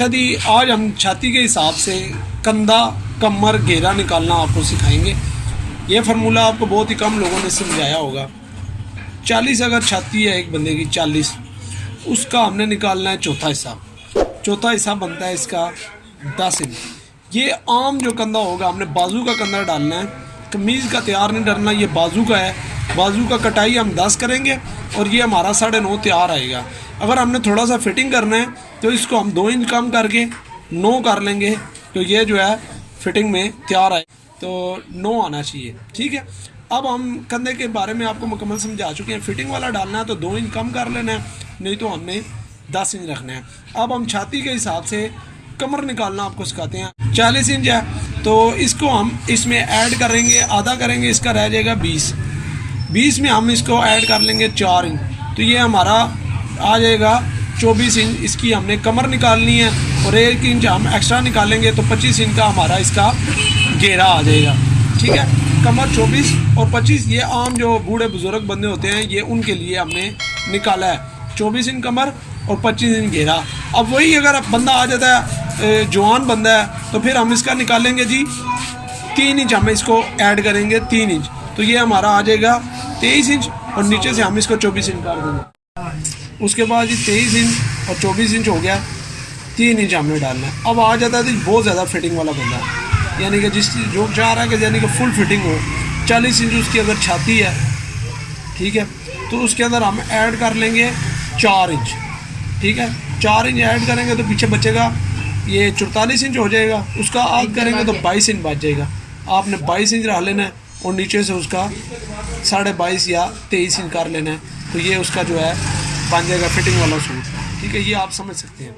अच्छा जी, आज हम छाती के हिसाब से कंधा कमर घेरा निकालना आपको सिखाएंगे। ये फार्मूला आपको बहुत ही कम लोगों ने समझाया होगा। 40 अगर छाती है एक बंदे की 40, उसका हमने निकालना है चौथा हिस्सा। चौथा हिस्सा बनता है इसका 10 इंच। ये आम जो कंधा होगा, हमने बाजू का कंधा डालना है। कमीज़ का तैयार नहीं डरना, ये बाजू का है। बाजू का कटाई हम 10 करेंगे और ये हमारा 9.5 तैयार आएगा। अगर हमने थोड़ा सा फिटिंग करना है तो इसको हम 2 इंच कम करके 9 कर लेंगे, तो ये जो है फिटिंग में तैयार आए, तो 9 आना चाहिए। ठीक है, अब हम कंधे के बारे में आपको मुकम्मल समझा चुके हैं। फिटिंग वाला डालना है तो 2 इंच कम कर लेना है, नहीं तो हमने 10 इंच रखना है। अब हम छाती के हिसाब से कमर निकालना आपको सिखाते हैं। 40 इंच है तो इसको हम इसमें ऐड करेंगे, आधा करेंगे, इसका रह जाएगा 20 में हम इसको ऐड कर लेंगे 4 इंच, तो ये हमारा आ जाएगा 24 इंच। इसकी हमने कमर निकालनी है और 1 इंच हम एक्स्ट्रा निकालेंगे तो 25 इंच का हमारा इसका घेरा आ जाएगा। ठीक है, कमर 24 और 25 ये आम जो बूढ़े बुजुर्ग बंदे होते हैं, ये उनके लिए हमने निकाला है। 24 इंच कमर और 25 इंच घेरा। अब वही अगर बंदा आ जाता है जवान बंदा है, तो फिर हम इसका निकालेंगे जी 3 इंच, हम इसको ऐड करेंगे 3 इंच, तो ये हमारा आ जाएगा 23 इंच और नीचे से हम इसको 24 इंच कर देंगे। उसके बाद ये 23 इंच और 24 इंच हो गया, 3 इंच हमने डालना है। अब आ जाता है तो बहुत ज़्यादा फिटिंग वाला बंदा है, यानी कि जिस जो चाह रहा है कि यानी कि फुल फिटिंग हो। 40 इंच उसकी अगर छाती है, ठीक है, तो उसके अंदर हम ऐड कर लेंगे 4 इंच। ठीक है, 4 इंच ऐड करेंगे तो पीछे बचेगा ये 44 इंच हो जाएगा। उसका आग करेंगे तो 22 इंच बच जाएगा। आपने 22 इंच रख लेना है और नीचे से उसका 22.5 या 23 इंच कर लेना है, तो ये उसका जो है बन जाएगा फिटिंग वाला सूट। ठीक है, ये आप समझ सकते हैं।